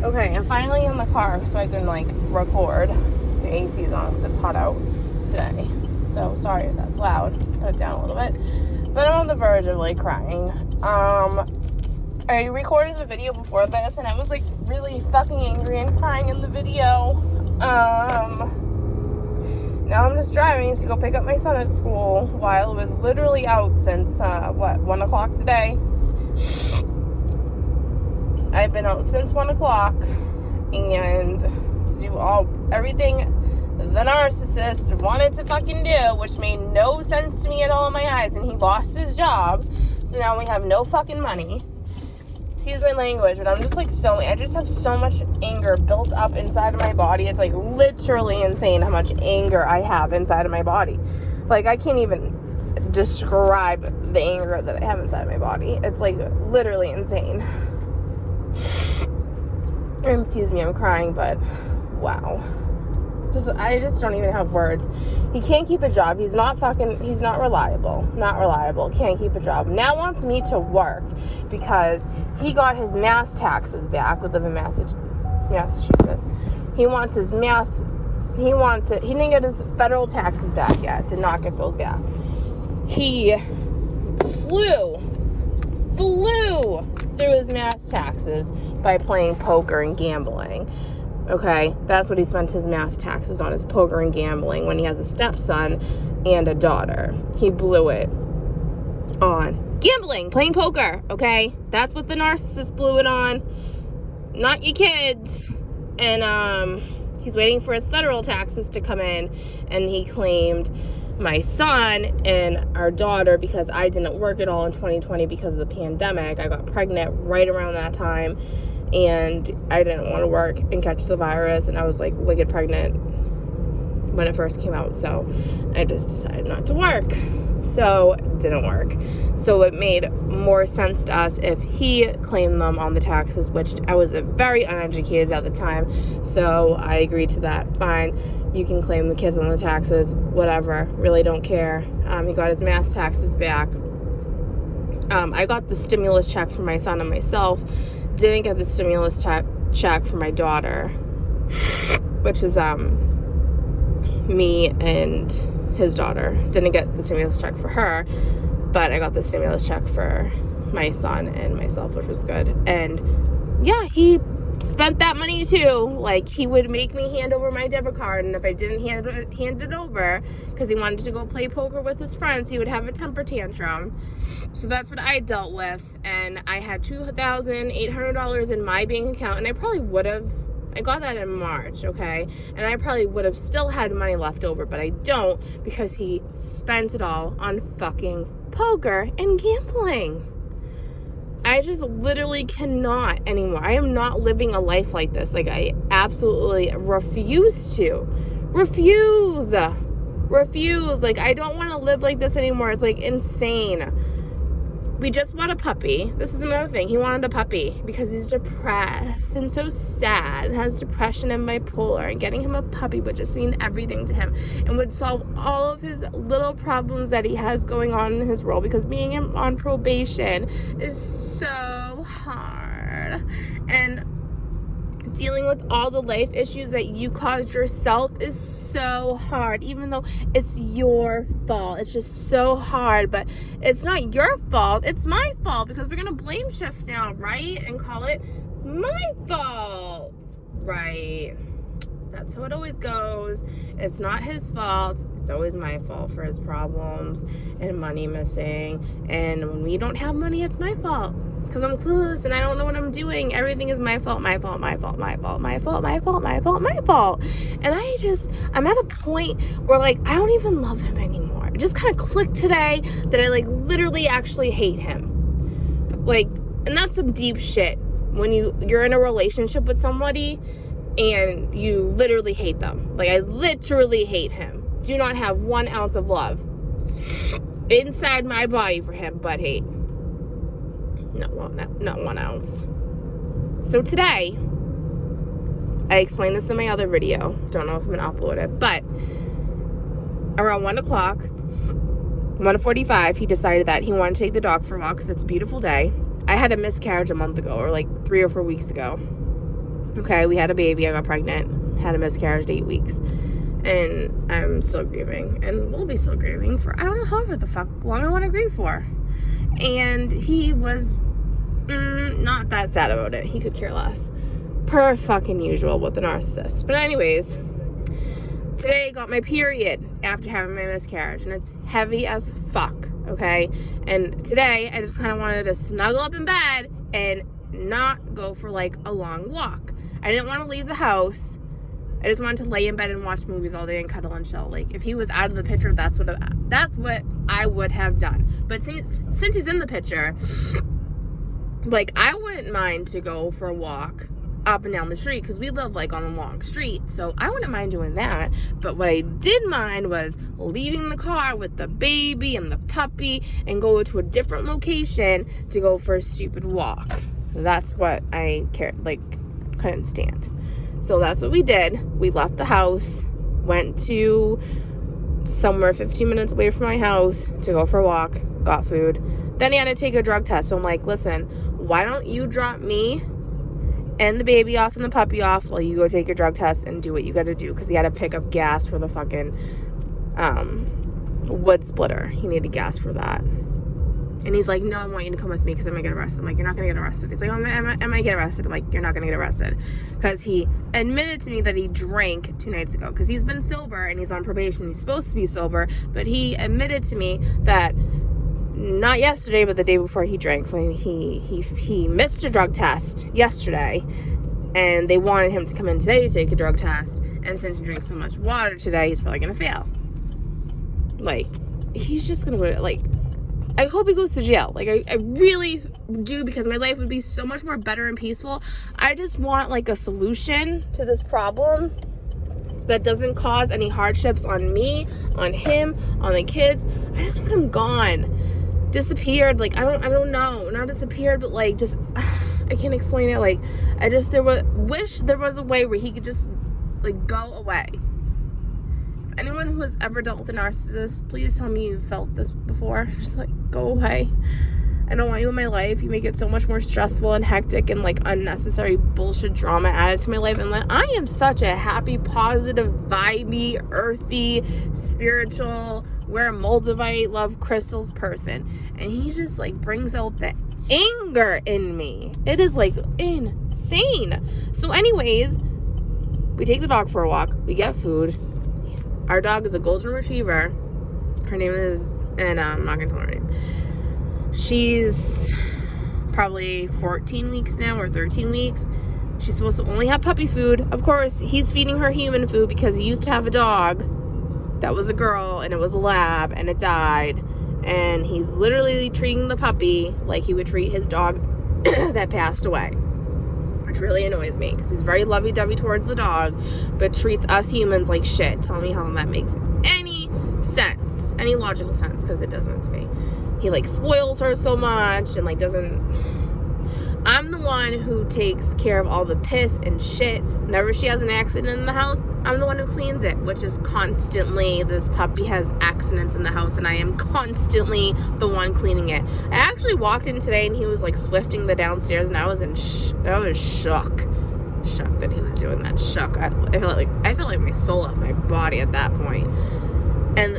Okay, I'm finally in the car so I can, like, record. The AC is on because it's hot out today. So, sorry if that's loud. Cut it down a little bit. But I'm on the verge of, like, crying. I recorded the video before this, and I was, like, really fucking angry and crying in the video. Now I'm just driving to go pick up my son at school while it was literally out since, 1 o'clock today. I've been out since 1 o'clock, and to do everything the narcissist wanted to fucking do, which made no sense to me at all in my eyes, and he lost his job, so now we have no fucking money. Excuse my language, but I'm just like I just have so much anger built up inside of my body. It's like literally insane how much anger I have inside of my body. Like, I can't even describe the anger that I have inside of my body. It's like literally insane. Excuse me, I'm crying, but wow. I just don't even have words. He can't keep a job. He's not reliable. Not reliable. Can't keep a job. Now wants me to work because he got his mass taxes back. We live in Massachusetts. He wants his he wants it. He didn't get his federal taxes back yet. Did not get those back. He flew through his mass taxes by playing poker and gambling. Okay, that's what he spent his mass taxes on, is poker and gambling, when he has a stepson and a daughter. He blew it on gambling, playing poker, okay? That's what the narcissist blew it on, not your kids. And he's waiting for his federal taxes to come in, and he claimed my son and our daughter because I didn't work at all in 2020 because of the pandemic. I got pregnant right around that time, and I didn't want to work and catch the virus, and I was like wicked pregnant when it first came out, so I just decided not to work. So it didn't work. So it made more sense to us if he claimed them on the taxes, which I was very uneducated at the time, so I agreed to that. Fine, you can claim the kids on the taxes, whatever, really don't care. He got his mass taxes back. I got the stimulus check for my son and myself. Didn't get the stimulus check for my daughter, which is me and his daughter. Didn't get the stimulus check for her, but I got the stimulus check for my son and myself, which was good. And yeah, he spent that money too. Like, he would make me hand over my debit card, and if I didn't hand it over because he wanted to go play poker with his friends, he would have a temper tantrum. So that's what I dealt with, and I had $2,800 in my bank account, and I got that in March, okay, and I probably would have still had money left over, but I don't, because he spent it all on fucking poker and gambling. I just literally cannot anymore. I am not living a life like this. Like, I absolutely refuse to. Refuse. Like, I don't want to live like this anymore. It's, like, insane. We just bought a puppy. This is another thing. He wanted a puppy because he's depressed and so sad and has depression and bipolar, and getting him a puppy would just mean everything to him and would solve all of his little problems that he has going on in his role, because being on probation is so hard, and dealing with all the life issues that you caused yourself is so hard, even though it's your fault. It's just so hard, but it's not your fault, it's my fault, because we're gonna blame shift now, right? And call it my fault, right? That's how it always goes. It's not his fault, it's always my fault for his problems and money missing. And when we don't have money, it's my fault, because I'm clueless and I don't know what I'm doing. Everything is my fault. And I'm at a point where, like, I don't even love him anymore. It just kind of clicked today that I, like, literally actually hate him. Like, and that's some deep shit when you're in a relationship with somebody and you literally hate them. Like, I literally hate him. Do not have 1 ounce of love inside my body for him, but hate. Not 1 ounce. So today, I explained this in my other video. Don't know if I'm gonna upload it, but around 1 o'clock, 1:45, he decided that he wanted to take the dog for a walk because it's a beautiful day. I had a miscarriage a month ago, or like 3 or 4 weeks ago. Okay, we had a baby, I got pregnant, had a miscarriage at 8 weeks. And I'm still grieving. And we'll be still grieving for, I don't know however the fuck long I want to grieve for. And he was not that sad about it. He could care less. Per fucking usual with the narcissist. But anyways, today I got my period after having my miscarriage, and it's heavy as fuck, okay? And today I just kind of wanted to snuggle up in bed and not go for like a long walk. I didn't want to leave the house. I just wanted to lay in bed and watch movies all day and cuddle and chill. Like, if he was out of the picture, that's what I would have done. But since he's in the picture, like, I wouldn't mind to go for a walk up and down the street, because we live like on a long street, so I wouldn't mind doing that. But what I did mind was leaving the car with the baby and the puppy and go to a different location to go for a stupid walk. That's what I couldn't stand. So that's what we did. We left the house, went to somewhere 15 minutes away from my house to go for a walk, got food. Then he had to take a drug test. So I'm like, listen, why don't you drop me and the baby off and the puppy off while you go take your drug test and do what you got to do? Because he had to pick up gas for the fucking wood splitter. He needed gas for that. And he's like, no, I want you to come with me because I'm going to get arrested. I'm like, you're not going to get arrested. He's like, oh, am I get arrested? I'm like, you're not going to get arrested. Because he admitted to me that he drank 2 nights ago. Because he's been sober and he's on probation. He's supposed to be sober. But he admitted to me that not yesterday, but the day before he drank. So he missed a drug test yesterday. And they wanted him to come in today to take a drug test. And since he drank so much water today, he's probably going to fail. Like, he's just going to go, like... I hope he goes to jail. Like, I really do, because my life would be so much more better and peaceful. I just want, like, a solution to this problem that doesn't cause any hardships on me, on him, on the kids. I just want him gone. Disappeared. Like, I don't know. Not disappeared, but, like, just, I can't explain it. Like, wish there was a way where he could just, like, go away. Anyone who has ever dealt with a narcissist, please tell me you felt this before. Just like, go away. I don't want you in my life. You make it so much more stressful and hectic and like unnecessary bullshit drama added to my life. And like, I am such a happy, positive, vibey, earthy, spiritual, wear moldavite, love crystals person. And he just like brings out the anger in me. It is like insane. So anyways, we take the dog for a walk. We get food. Our dog is a golden retriever. Her name is, and I'm not gonna tell her name. She's probably 14 weeks now or 13 weeks. She's supposed to only have puppy food. Of course, he's feeding her human food because he used to have a dog that was a girl and it was a lab and it died. And he's literally treating the puppy like he would treat his dog that passed away. Which really annoys me because he's very lovey-dovey towards the dog, but treats us humans like shit. Tell me how that makes any sense, any logical sense, because it doesn't to me. He like spoils her so much and like doesn't. I'm the one who takes care of all the piss and shit. Whenever she has an accident in the house, I'm the one who cleans it, which is constantly, this puppy has accidents in the house and I am constantly the one cleaning it. I actually walked in today and he was like swifting the downstairs and I was shook that he was doing that. Shook. I felt like my soul left my body at that point. And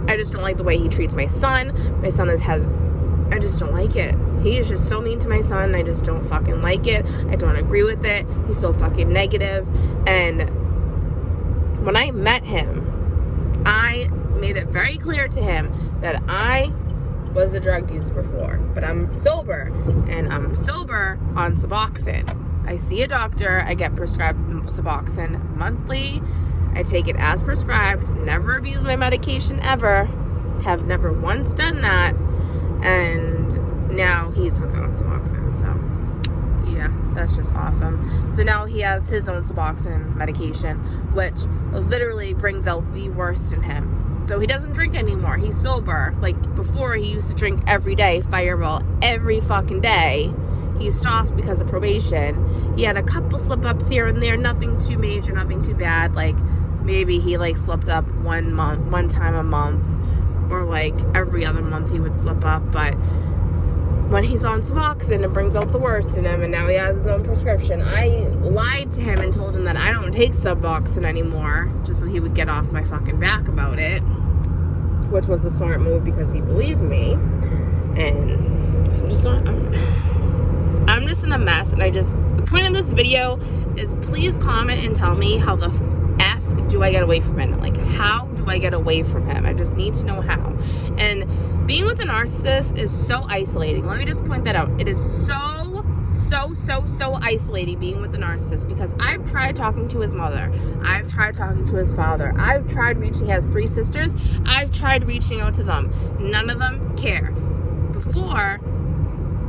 I just don't like the way he treats my son. My son I just don't like it. He is just so mean to my son. I just don't fucking like it. I don't agree with it. He's so fucking negative. And when I met him, I made it very clear to him that I was a drug user before, but I'm sober, and I'm sober on Suboxone. I see a doctor. I get prescribed Suboxone monthly. I take it as prescribed. Never abuse my medication ever. Have never once done that. And now he's hooked on Suboxone, so yeah, that's just awesome. So now he has his own Suboxone medication, which literally brings out the worst in him. So he doesn't drink anymore. He's sober. Like before, he used to drink every day, Fireball every fucking day. He stopped because of probation. He had a couple slip-ups here and there, nothing too major, nothing too bad. Like maybe he like slipped up one time a month, or like every other month he would slip up, but when he's on Suboxone, it brings out the worst in him, and now he has his own prescription. I lied to him and told him that I don't take Suboxone anymore, just so he would get off my fucking back about it, which was a smart move because he believed me. And I'm just in a mess, and the point of this video is please comment and tell me how the F do I get away from it? Like, how do I get away from him? I just need to know how. And being with a narcissist is so isolating. Let me just point that out. It is so isolating being with a narcissist, because I've tried talking to his mother. I've tried talking to his father. I've tried reaching, he has 3 sisters. I've tried reaching out to them. None of them care. Before,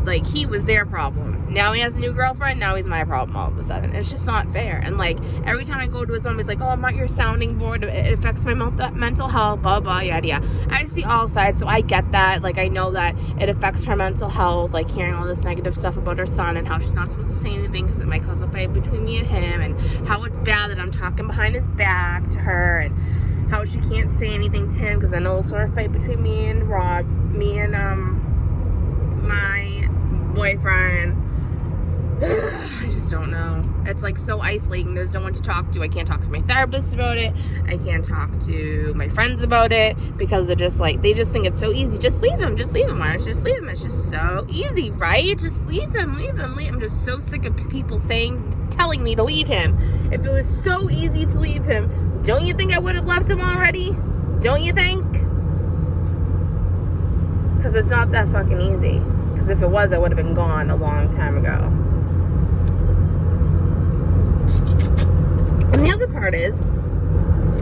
like, he was their problem. Now he has a new girlfriend. Now he's my problem all of a sudden. It's just not fair. And, like, every time I go to his mom, he's like, oh, I'm not your sounding board. It affects my mental health, blah, blah, yada, yada. I see all sides, so I get that. Like, I know that it affects her mental health, like, hearing all this negative stuff about her son and how she's not supposed to say anything because it might cause a fight between me and him, and how it's bad that I'm talking behind his back to her, and how she can't say anything to him because I know it'll start a fight between me and my boyfriend. I just don't know. It's like so isolating. There's no one to talk to. I can't talk to my therapist about it. I can't talk to my friends about it because they're just like, they just think it's so easy. Just leave him. Just leave him. Why don't you just leave him? It's just so easy, right? Just leave him. Leave him. I'm just so sick of people telling me to leave him. If it was so easy to leave him, don't you think I would have left him already? Don't you think? Because it's not that fucking easy. Because if it was, I would have been gone a long time ago. And the other part is,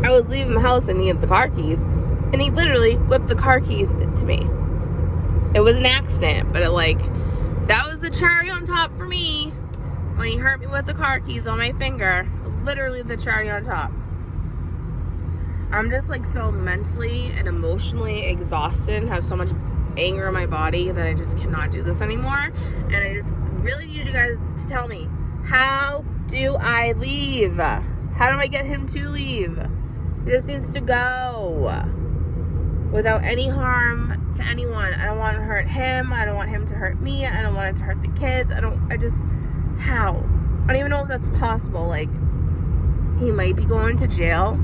I was leaving the house and he had the car keys, and he literally whipped the car keys to me. It was an accident, but that was the cherry on top for me when he hurt me with the car keys on my finger. Literally the cherry on top. I'm just like so mentally and emotionally exhausted and have so much anger in my body that I just cannot do this anymore. And I just really need you guys to tell me, how do I leave? How do I get him to leave? He just needs to go without any harm to anyone. I don't want to hurt him. I don't want him to hurt me. I don't want it to hurt the kids. How? I don't even know if that's possible. Like, he might be going to jail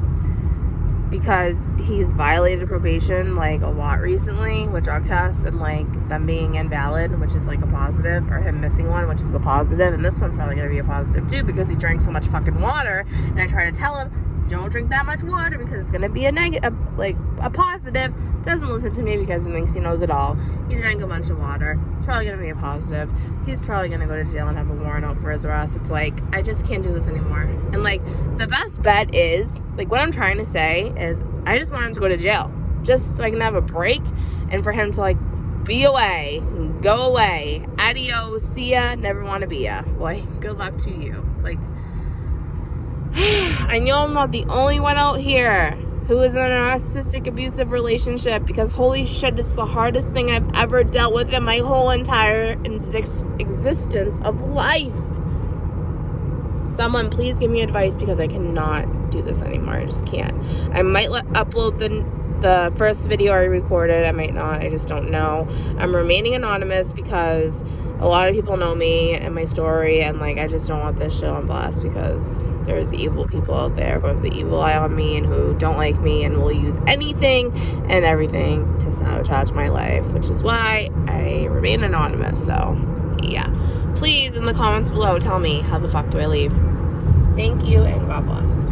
because he's violated probation like a lot recently with drug tests and like them being invalid, which is like a positive, or him missing one, which is a positive. And this one's probably gonna be a positive too because he drank so much fucking water. And I try to tell him, don't drink that much water because it's gonna be a negative, like a positive. Doesn't listen to me because he thinks he knows it all. He drank a bunch of water. It's probably gonna be a positive. He's probably gonna go to jail and have a warrant out for his arrest. It's like, I just can't do this anymore. And like, the best bet is, like, what I'm trying to say is, I just want him to go to jail, just so I can have a break, and for him to like be away, go away, adios, see ya, never want to be ya. Like, good luck to you. Like, I know I'm not the only one out here who is in a narcissistic abusive relationship, because holy shit, it's the hardest thing I've ever dealt with in my whole entire existence of life. Someone please give me advice, because I cannot do this anymore. I just can't. I might upload the first video I recorded. I might not. I just don't know. I'm remaining anonymous because a lot of people know me and my story, and like, I just don't want this shit on blast, because there's evil people out there who have the evil eye on me and who don't like me and will use anything and everything to sabotage my life, which is why I remain anonymous. So yeah, please in the comments below tell me, how the fuck do I leave? Thank you, and God bless.